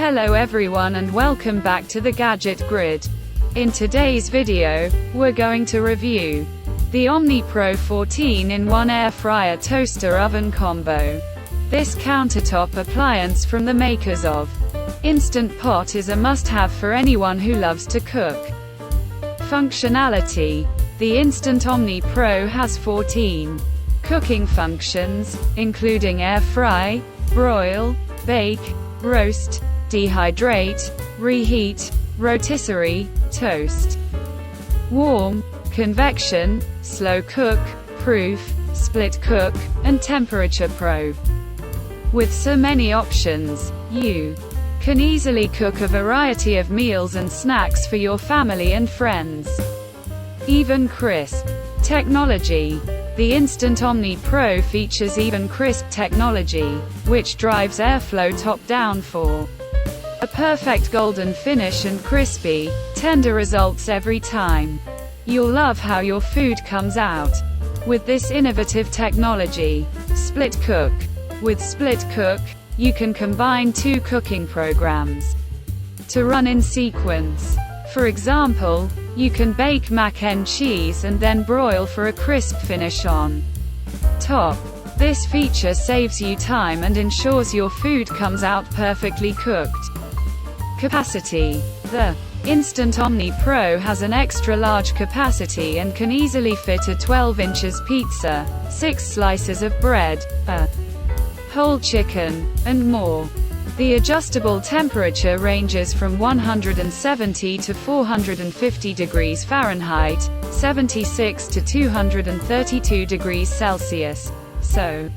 Hello everyone and welcome back to the Gadget Grid. In today's video, we're going to review the Omni Pro 14-in-1 air fryer toaster oven combo. This countertop appliance from the makers of Instant Pot is a must-have for anyone who loves to cook. Functionality: the Instant Omni Pro has 14 cooking functions, including air fry, broil, bake, roast, dehydrate, reheat, rotisserie, toast, warm, convection, slow cook, proof, split cook, and temperature probe. With so many options, you can easily cook a variety of meals and snacks for your family and friends. EvenCrisp Technology: the Instant Omni Pro features EvenCrisp Technology, which drives airflow top-down for a perfect golden finish and crispy, tender results every time. You'll love how your food comes out with this innovative technology. Split Cook: with Split Cook, you can combine two cooking programs to run in sequence. For example, you can bake mac and cheese and then broil for a crisp finish on top. This feature saves you time and ensures your food comes out perfectly cooked. Capacity: the Instant Omni Pro has an extra large capacity and can easily fit a 12 inches pizza, 6 slices of bread, a whole chicken, and more. The adjustable temperature ranges from 170 to 450 degrees Fahrenheit, 76 to 232 degrees Celsius, so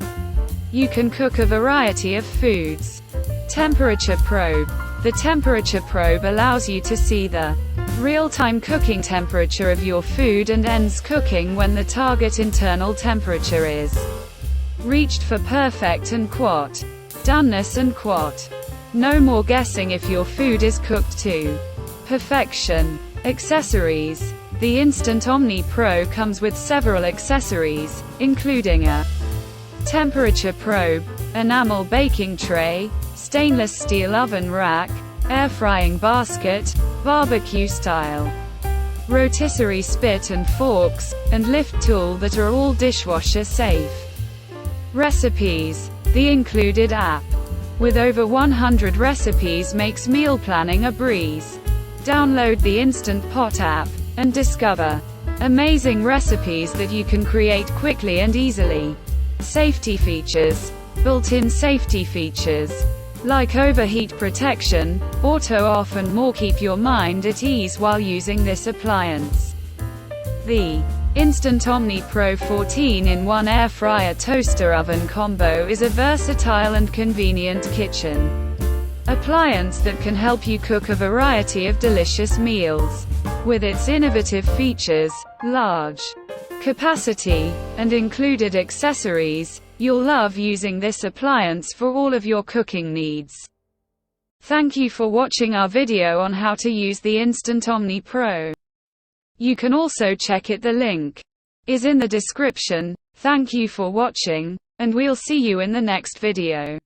you can cook a variety of foods. Temperature probe: the temperature probe allows you to see the real-time cooking temperature of your food and ends cooking when the target internal temperature is reached for perfect and doneness and no more guessing if your food is cooked to perfection. Accessories: the Instant Omni Pro comes with several accessories, including a temperature probe, enamel baking tray, stainless steel oven rack, air frying basket, barbecue style rotisserie spit and forks, and lift tool that are all dishwasher safe. Recipes: the included app with over 100 recipes makes meal planning a breeze. Download the Instant Pot app and discover amazing recipes that you can create quickly and easily. Safety features: built-in safety features like overheat protection, auto off and more keep your mind at ease while using this appliance. The Instant Omni Pro 14-in-1 air fryer toaster oven combo is a versatile and convenient kitchen appliance that can help you cook a variety of delicious meals. With its innovative features, large capacity, and included accessories, you'll love using this appliance for all of your cooking needs. Thank you for watching our video on how to use the Instant Omni Pro. You can also check it. The link is in the description. Thank you for watching, and we'll see you in the next video.